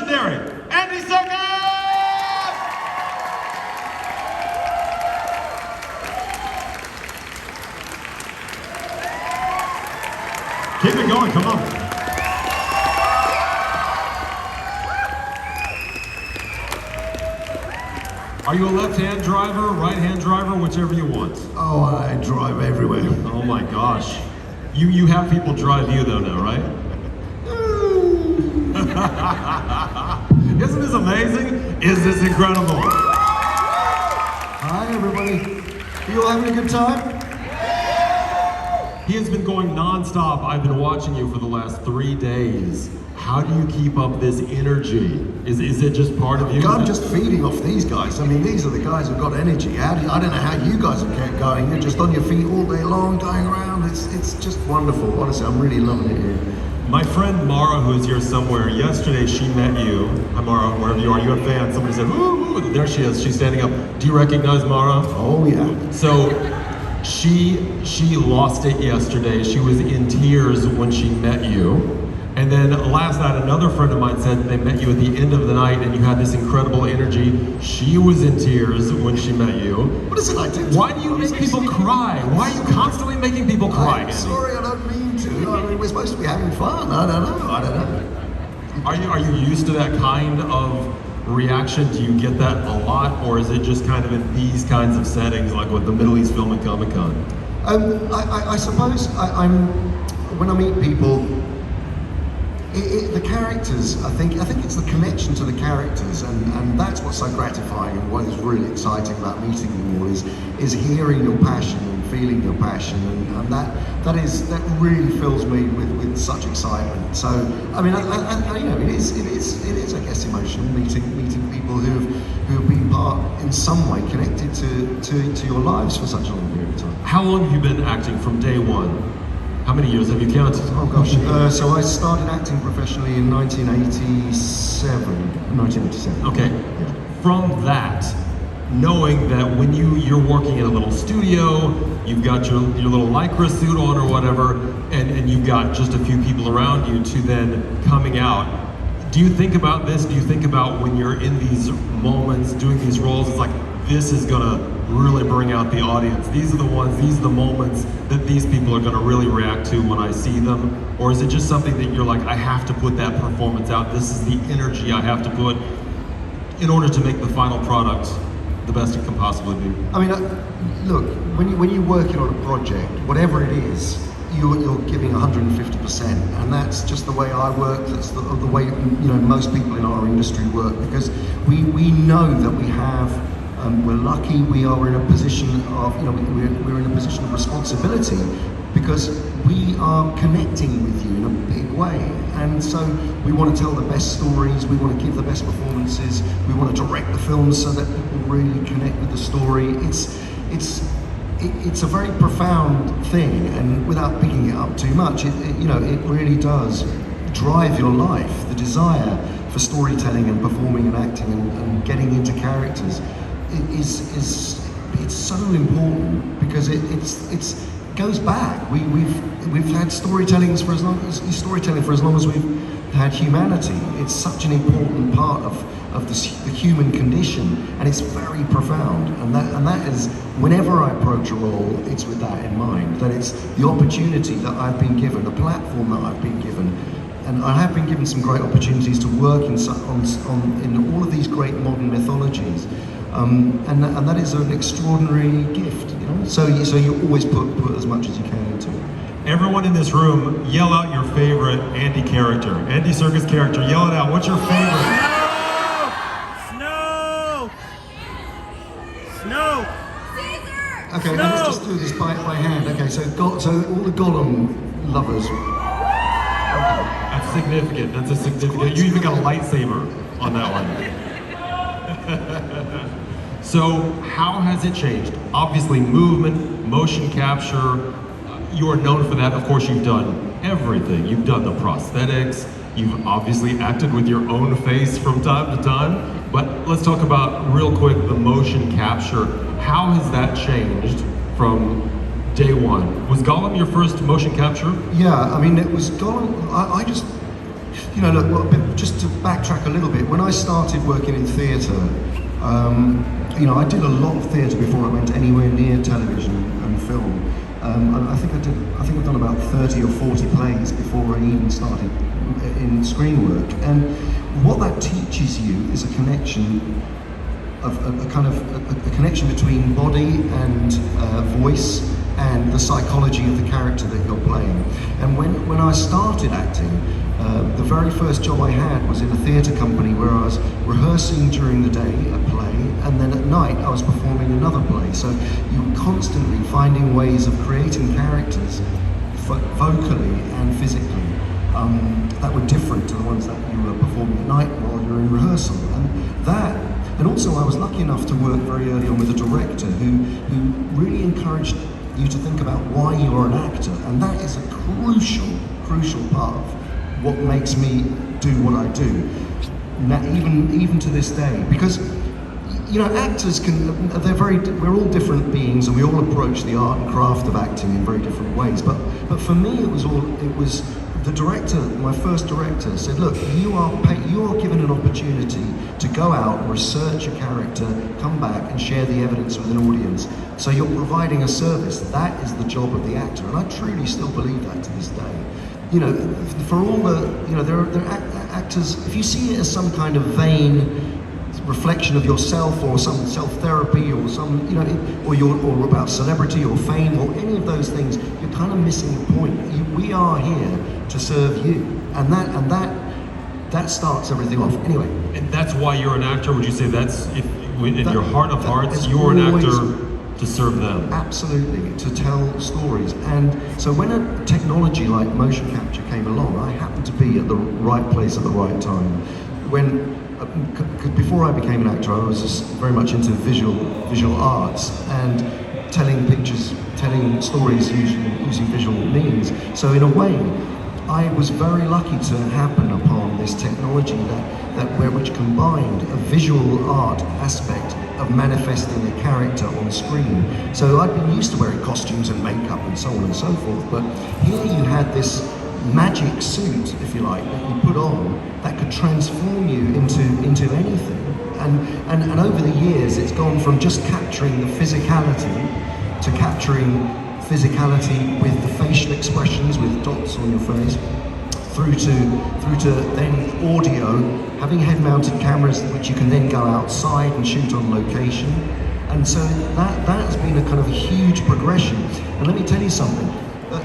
legendary Andy Serkis! Keep it going, come on. Are you a left-hand driver, right-hand driver, whichever you want? Oh, I drive everywhere. Oh my gosh. You have people drive you though now, right? Isn't this amazing? Is this incredible? Hi everybody. You all having a good time? He has been going non-stop. I've been watching you for the last 3 days. How do you keep up this energy? Is it just part of you? I'm just feeding off these guys. I mean, these are the guys who've got energy. I don't know how you guys have kept going. You're just on your feet all day long, going around. It's just wonderful. Honestly, I'm really loving it here. My friend Mara, who's here somewhere, yesterday she met you. Hi Mara, wherever you are, you're a fan. Somebody said, ooh, there she is, she's standing up. Do you recognize Mara? Oh yeah. So she lost it yesterday. She was in tears when she met you. And then last night, another friend of mine said they met you at the end of the night and you had this incredible energy. She was in tears when she met you. What is it like to? Why do you make people cry? Why are you constantly making people cry? I'm sorry, I don't mean to. I mean, we're supposed to be having fun. I don't know. Are you used to that kind of reaction? Do you get that a lot? Or is it just kind of in these kinds of settings, like with the Middle East Film and Comic Con? I suppose when I meet people, the characters, I think it's the connection to the characters, and that's what's so gratifying and what is really exciting about meeting them all is hearing your passion and feeling your passion, and that really fills me with such excitement. So I mean, it is I guess emotional meeting people who have been part in some way connected to your lives for such a long period of time. How long have you been acting from day one? How many years have you counted? Oh gosh, so I started acting professionally in 1987. Okay, Yeah. From that, knowing that when you're working in a little studio, you've got your little Lycra suit on or whatever, and you've got just a few people around you to then coming out, do you think about this? Do you think about when you're in these moments, doing these roles, it's like, this is gonna really bring out the audience. These are the moments that these people are gonna really react to when I see them? Or is it just something that you're like, I have to put that performance out, this is the energy I have to put in order to make the final product the best it can possibly be? I mean, look, when you're working on a project, whatever it is, you're giving 150%, and that's just the way I work. That's the way most people in our industry work, because we know that we have. We're lucky. We are in a position of we're in a position of responsibility because we are connecting with you in a big way, and so we want to tell the best stories. We want to give the best performances. We want to direct the films so that people really connect with the story. It's a very profound thing, and without picking it up too much, it really does drive your life. The desire for storytelling and performing and acting and getting into characters it's so important because it goes back. We've had storytelling for as long as we've had humanity. It's such an important part of the human condition, and it's very profound. And that is, whenever I approach a role, it's with that in mind. That it's the opportunity that I've been given, the platform that I've been given. And I have been given some great opportunities to work in all of these great modern mythologies. And that is an extraordinary gift, So you always put as much as you can into it. Everyone in this room, yell out your favorite Andy character. Andy Serkis character, yell it out. What's your favorite? Snow! Caesar! Okay, let's just do this by hand. Okay, so all the Gollum lovers. That's significant. That's a significant. You even got a lightsaber on that one. So how has it changed? Obviously movement, motion capture, you are known for that. Of course, you've done everything. You've done the prosthetics, you've obviously acted with your own face from time to time, but let's talk about real quick the motion capture. How has that changed from day one? Was Gollum your first motion capture? Yeah, I mean, it was Gollum. I just You know, look, just to backtrack a little bit, when I started working in theatre, you know, I did a lot of theatre before I went anywhere near television and film. I think I've done about 30 or 40 plays before I even started in screen work. And what that teaches you is a connection of a connection between body and voice and the psychology of the character that you're playing. And when I started acting, the very first job I had was in a theatre company where I was rehearsing during the day a play, and then at night I was performing another play. So you were constantly finding ways of creating characters vocally and physically that were different to the ones that you were performing at night while you were in rehearsal. And also I was lucky enough to work very early on with a director who really encouraged you to think about why you are an actor, and that is a crucial part of what makes me do what I do, even to this day. Because, you know, actors we're all different beings, and we all approach the art and craft of acting in very different ways. But for me, it was the director, my first director, said, look, you are given an opportunity to go out, research a character, come back and share the evidence with an audience. So you're providing a service. That is the job of the actor, and I truly still believe that to this day. You know, for all the, you know, there are actors, if you see it as some kind of vain reflection of yourself, or some self-therapy, or some, you know, or about celebrity or fame or any of those things, you're kind of missing the point. We are here to serve you, and that starts everything off. Anyway, and that's why you're an actor. Would you say that's in your heart of hearts, you're an actor to serve them? Absolutely, to tell stories. And so when a technology like motion capture came along, I happened to be at the right place at the right time. Before I became an actor, I was just very much into visual arts and telling stories using visual means. So in a way, I was very lucky to happen upon this technology which combined a visual art aspect of manifesting a character on screen. So I'd been used to wearing costumes and makeup and so on and so forth, but here you had this magic suit, if you like, that you put on that could transform you into anything. And over the years, it's gone from just capturing the physicality to capturing physicality with the facial expressions, with dots on your face, through to then audio, having head-mounted cameras which you can then go outside and shoot on location. And so that has been a kind of a huge progression. And let me tell you something.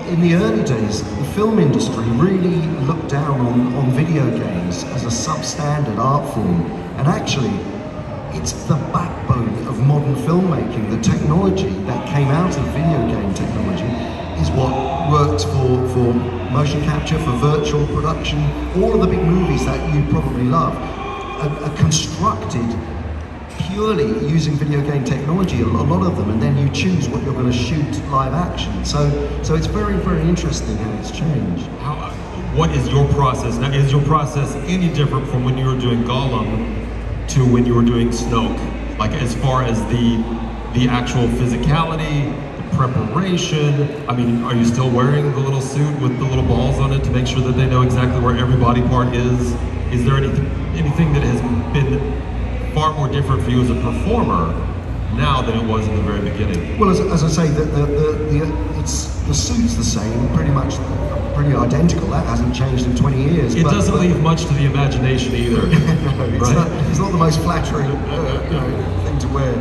In the early days, the film industry really looked down on video games as a substandard art form. And actually, it's the backbone of modern filmmaking. The technology that came out of video game technology is what works for motion capture, for virtual production. All of the big movies that you probably love are constructed purely using video game technology, a lot of them, and then you choose what you're going to shoot live action. So it's very, very interesting how it's changed. What is your process? Now, is your process any different from when you were doing Gollum to when you were doing Snoke? Like, as far as the actual physicality, the preparation, I mean, are you still wearing the little suit with the little balls on it to make sure that they know exactly where every body part is? Is there anything that has been far more different for you as a performer now than it was in the very beginning? Well, as I say, the suit's the same, pretty identical. That hasn't changed in 20 years. It doesn't leave much to the imagination either. No, it's not the most flattering thing to wear.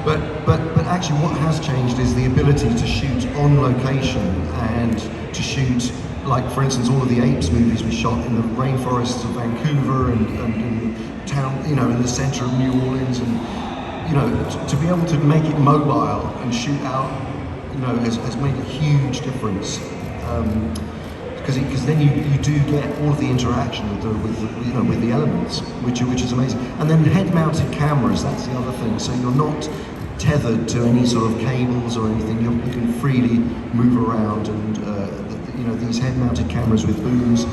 But actually, what has changed is the ability to shoot on location and to shoot, like, for instance, all of the Apes movies we shot in the rainforests of Vancouver and in town, in the center of New Orleans, and to be able to make it mobile and shoot out, has made a huge difference. Because then you do get all of the interaction with the elements, which is amazing. And then head-mounted cameras, that's the other thing. So you're not tethered to any sort of cables or anything. You can freely move around, and these head-mounted cameras with booms,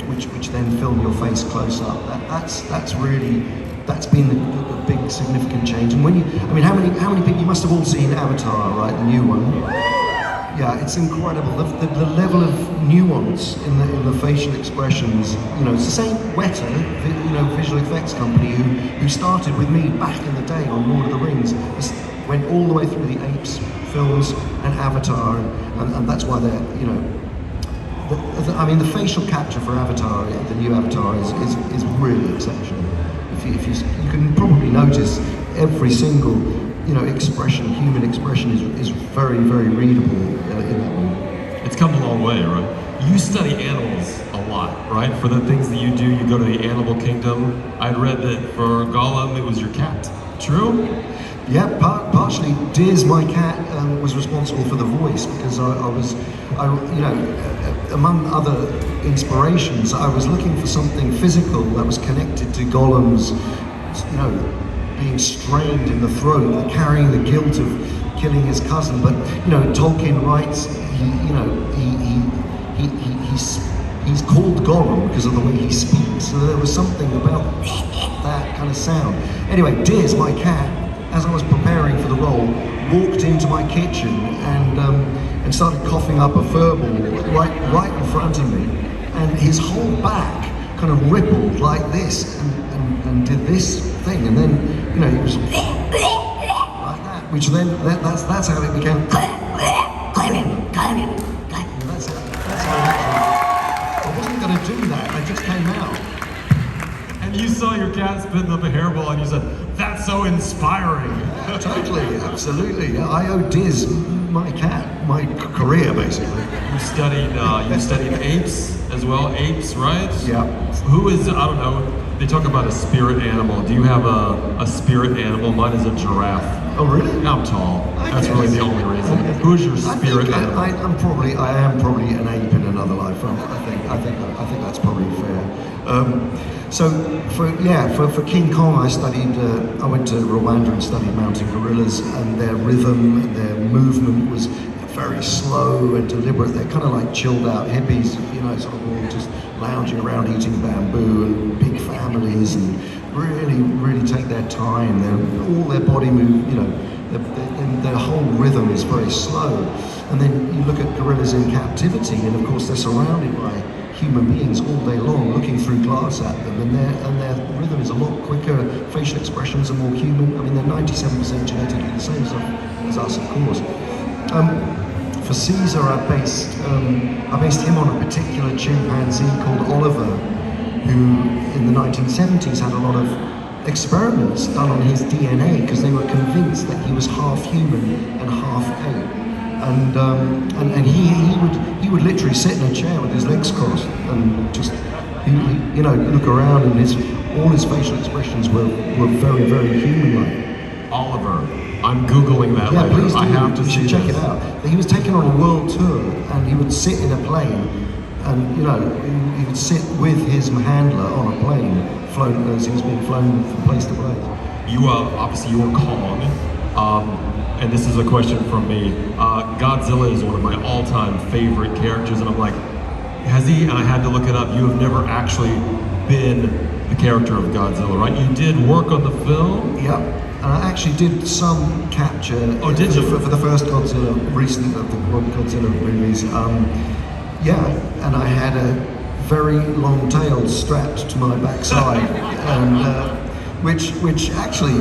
which then film your face close up. That's been a big significant change. And how many people, you must have all seen Avatar, right? The new one. Yeah, it's incredible. The level of nuance in the facial expressions. You know, it's the same Weta, visual effects company who started with me back in the day on Lord of the Rings. Went all the way through the Apes films and Avatar, and that's why they're, you know. I mean, the facial capture for Avatar, the new Avatar, is really exceptional. If you can probably notice every single, you know, expression, human expression is very, very readable in that movie. It's come a long way, right? You study animals a lot, right? For the things that you do, you go to the animal kingdom. I'd read that for Gollum, it was your cat. True? Yeah, partially. Diz, my cat, was responsible for the voice because among other inspirations, I was looking for something physical that was connected to Gollum's, you know, being strained in the throat, carrying the guilt of killing his cousin. But you know, Tolkien writes, he's called Gollum because of the way he speaks. So there was something about that kind of sound. Anyway, Diz, my cat, as I was preparing for the role, walked into my kitchen and started coughing up a furball right in front of me, and his whole back kind of rippled like this and did this thing, and then, you know, he was like that, which then that's how it became. That's how I wasn't going to do that. I just came out. And you saw your cat spitting up a hairball and you said, "That's so inspiring." Totally, absolutely. I owe Diz, my cat, my career basically. You studied apes as well, apes, right? Yeah. Who is, I don't know, they talk about a spirit animal. Do you have a spirit animal? Mine is a giraffe. Oh really? I'm tall. That's really the only reason. Who's your spirit animal? I am probably an ape in another life. I think that's probably fair. So for King Kong, I went to Rwanda and studied mountain gorillas, and their rhythm, their movement was very slow and deliberate. They're kind of like chilled out hippies, you know, sort of all just lounging around eating bamboo, and big families, and really take their time. All their body move, you know, their whole rhythm is very slow. And then you look at gorillas in captivity, and of course they're surrounded by human beings all day long, looking through glass at them, and their rhythm is a lot quicker. Facial expressions are more human. I mean, they're 97% genetically the same as us, of course. For Caesar, I based him on a particular chimpanzee called Oliver, who in the 1970s had a lot of experiments done on his DNA because they were convinced that he was half human and half ape. And he would literally sit in a chair with his legs crossed and just you know, look around, and all his facial expressions were very, very human-like. Oliver. I'm Googling that later. Please do. I have to see check it out. He was taken on a world tour, and he would sit in a plane, and you know, he would sit with his handler on a plane, flown as he was being flown from place to place. You obviously you were Kong, and this is a question from me. Godzilla is one of my all-time favorite characters, and I'm like, has he? And I had to look it up. You have never actually been the character of Godzilla, right? You did work on the film. Yep. And I actually did some capture. Oh, did you? For the first Godzilla, recent of the Godzilla movies. And I had a very long tail strapped to my backside, and which actually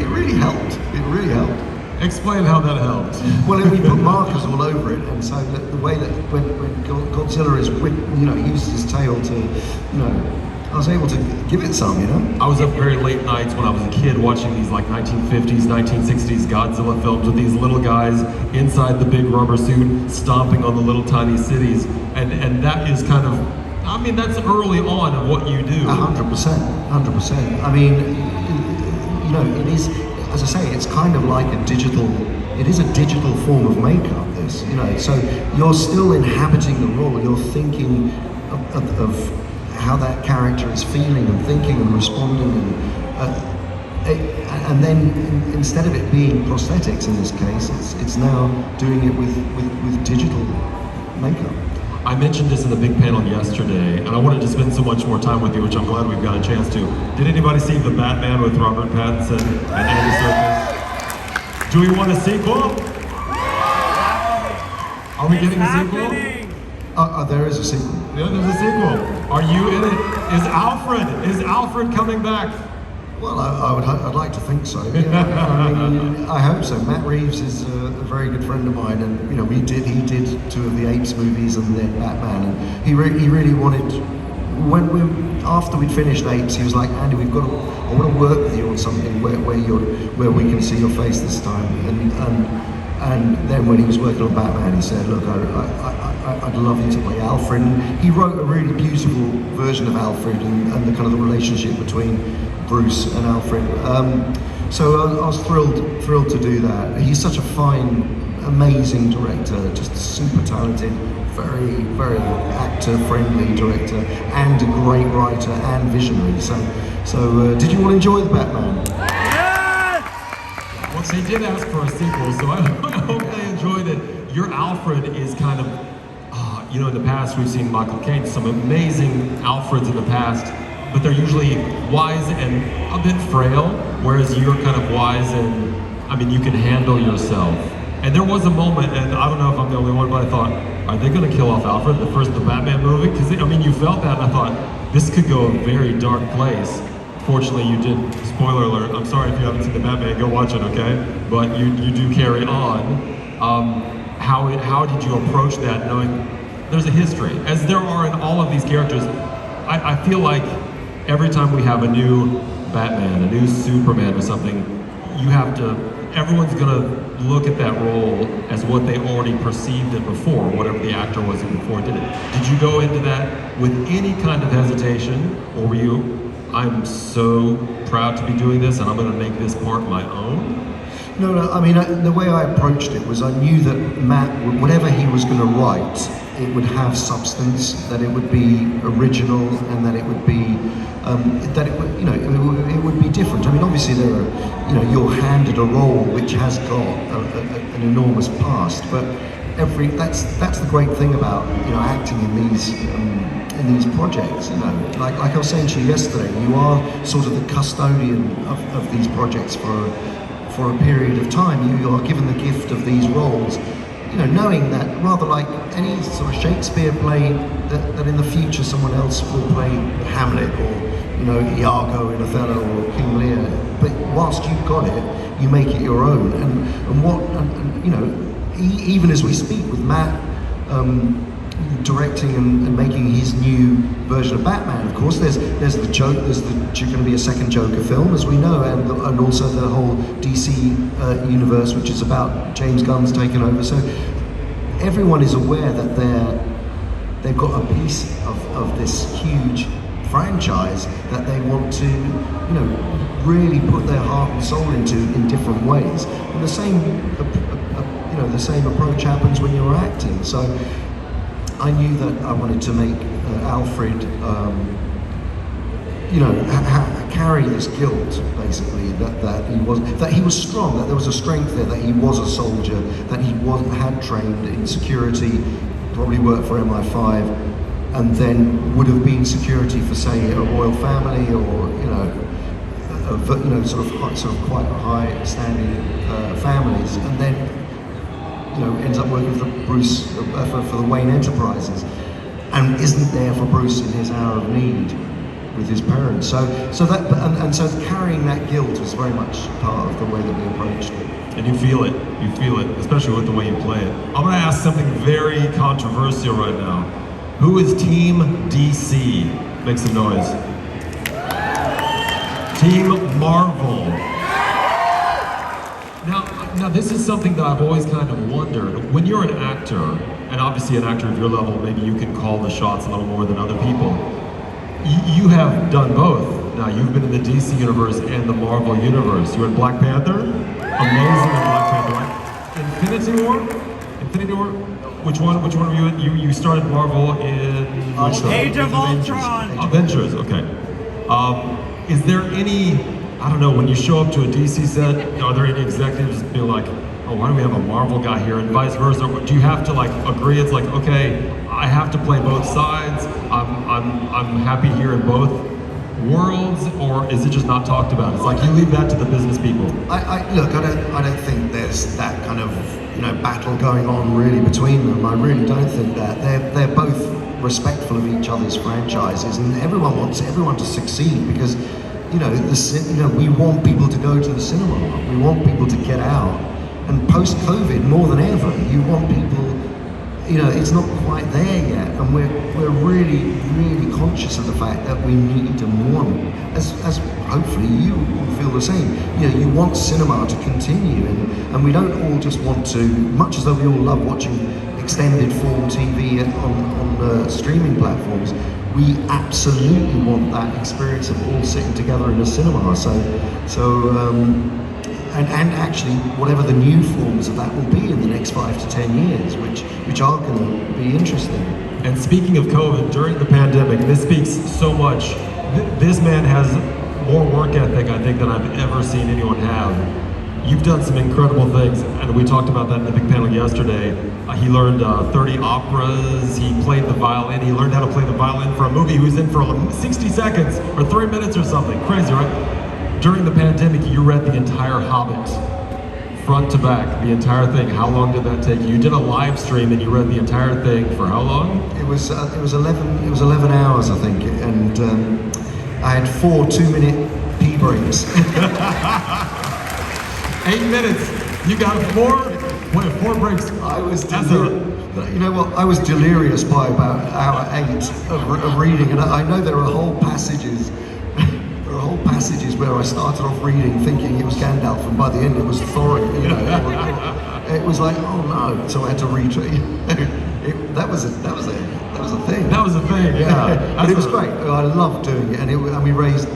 it really helped. It really helped. Explain how that helped. Well, we put markers all over it, and so the way that when Godzilla is, you know, uses his tail to, you know, I was able to give it some, you know? I was up very late nights when I was a kid watching these like 1950s, 1960s Godzilla films with these little guys inside the big rubber suit stomping on the little tiny cities. And that is kind of, I mean, that's early on of what you do. 100%. I mean, you know, it is, as I say, it's kind of like it is a digital form of makeup, this, you know? So you're still inhabiting the role, you're thinking of how that character is feeling and thinking and responding, and then instead of it being prosthetics in this case, it's now doing it with digital makeup. I mentioned this in the big panel yesterday, and I wanted to spend so much more time with you, which I'm glad we've got a chance to. Did anybody see The Batman with Robert Pattinson and Andy Serkis? Do we want a sequel? Are we getting a sequel? There is a sequel. Yeah, there's a sequel. Are you in it? Is Alfred coming back? Well, I'd like to think so. Yeah. I mean, I hope so. Matt Reeves is a very good friend of mine, and you know, he did 2 of the Apes movies and then Batman, and he really wanted. After we'd finished Apes, he was like, Andy, I want to work with you on something where we can see your face this time. And then when he was working on Batman, he said, look, I'd love you to play Alfred. And he wrote a really beautiful version of Alfred and the kind of the relationship between Bruce and Alfred. So I was thrilled to do that. He's such a fine, amazing director, just super talented, very, very actor-friendly director, and a great writer and visionary. So did you all enjoy the Batman? Well, they did ask for a sequel, so I hope they enjoyed it. Your Alfred is kind of, you know, in the past we've seen Michael Caine, some amazing Alfreds in the past, but they're usually wise and a bit frail, whereas you're kind of wise and, I mean, you can handle yourself. And there was a moment, and I don't know if I'm the only one, but I thought, are they going to kill off Alfred, the Batman movie? Because, I mean, you felt that, and I thought, this could go a very dark place. Fortunately, you did. Spoiler alert. I'm sorry if you haven't seen the Batman. Go watch it, okay? But you do carry on. How did you approach that, knowing there's a history, as there are in all of these characters? I feel like every time we have a new Batman, a new Superman, or something, you have to. Everyone's gonna look at that role as what they already perceived it before, whatever the actor was before did it. Did you go into that with any kind of hesitation, or were you? I'm so proud to be doing this, and I'm going to make this part my own? No, I mean, the way I approached it was I knew that Matt, whatever he was going to write, it would have substance, that it would be original, and that it would be, it would be different. I mean, obviously you're handed a role which has got an enormous past, but that's the great thing about acting in these projects. Like I was saying to you yesterday, you are sort of the custodian of these projects for a period of time. You are given the gift of these roles, knowing that rather like any sort of Shakespeare play, that in the future someone else will play Hamlet or Iago in Othello or King Lear. But whilst you've got it, you make it your own. Even as we speak with Matt directing and making his new version of Batman, of course, there's the joke. There's going to be a second Joker film, as we know, and also the whole DC universe, which is about James Gunn's taken over. So everyone is aware that they've got a piece of this huge franchise that they want to, really put their heart and soul into in different ways. And the same approach happens when you're acting. So I knew that I wanted to make Alfred, carry this guilt, basically, that he was strong, that there was a strength there, that he was a soldier, that he had trained in security, probably worked for MI5, and then would have been security for, say, a royal family, or sort of quite high-standing families, and then ends up working for Bruce for the Wayne Enterprises, and isn't there for Bruce in his hour of need with his parents. So carrying that guilt was very much part of the way that we approached it. And you feel it, especially with the way you play it. I'm going to ask something very controversial right now. Who is Team DC? Make some noise. Team Marvel. Now this is something that I've always kind of wondered. When you're an actor, and obviously an actor of your level, maybe you can call the shots a little more than other people. You have done both. Now you've been in the DC universe and the Marvel universe. You were in Black Panther, amazing in Black Panther. Infinity War. Which one were you in? You started Marvel in Age of Ultron. Avengers. Okay. Is there any? I don't know, when you show up to a DC set, are there any executives being like, oh, why do we have a Marvel guy here, and vice versa? Or do you have to agree? It's like, okay, I have to play both sides. I'm happy here in both. worlds, or is it just not talked about? It's like you leave that to the business people. Look, I don't think there's that kind of battle going on really between them. I really don't think that they're both respectful of each other's franchises, and everyone wants everyone to succeed because we want people to go to the cinema. We want people to get out, and post-COVID more than ever, you want people. It's not quite there yet, and we're really, really conscious of the fact that we need and want, as hopefully you will feel the same. You want cinema to continue, and we don't all just want to, much as though we all love watching extended form TV on streaming platforms. We absolutely want that experience of all sitting together in a cinema. And actually, whatever the new forms of that will be in the next 5 to 10 years, which are going to be interesting. And speaking of COVID, during the pandemic, this speaks so much. This man has more work ethic, I think, than I've ever seen anyone have. You've done some incredible things, and we talked about that in the big panel yesterday. He learned 30 operas, he played the violin, he learned how to play the violin for a movie he was in for 60 seconds, or 3 minutes or something. Crazy, right? During the pandemic, you read the entire Hobbit, front to back, the entire thing. How long did that take you? You did a live stream and you read the entire thing for how long? It was 11 hours, I think, and I had 4 2-minute pee breaks. 8 minutes. You got 4 breaks. I was I was delirious by about hour 8 of reading, and I know there are whole passages. Where I started off reading thinking it was Gandalf, and by the end it was Thorin. It was like, oh no! So I had to retreat. That was a thing. That was a thing, yeah. But it was great. I loved doing it, and we raised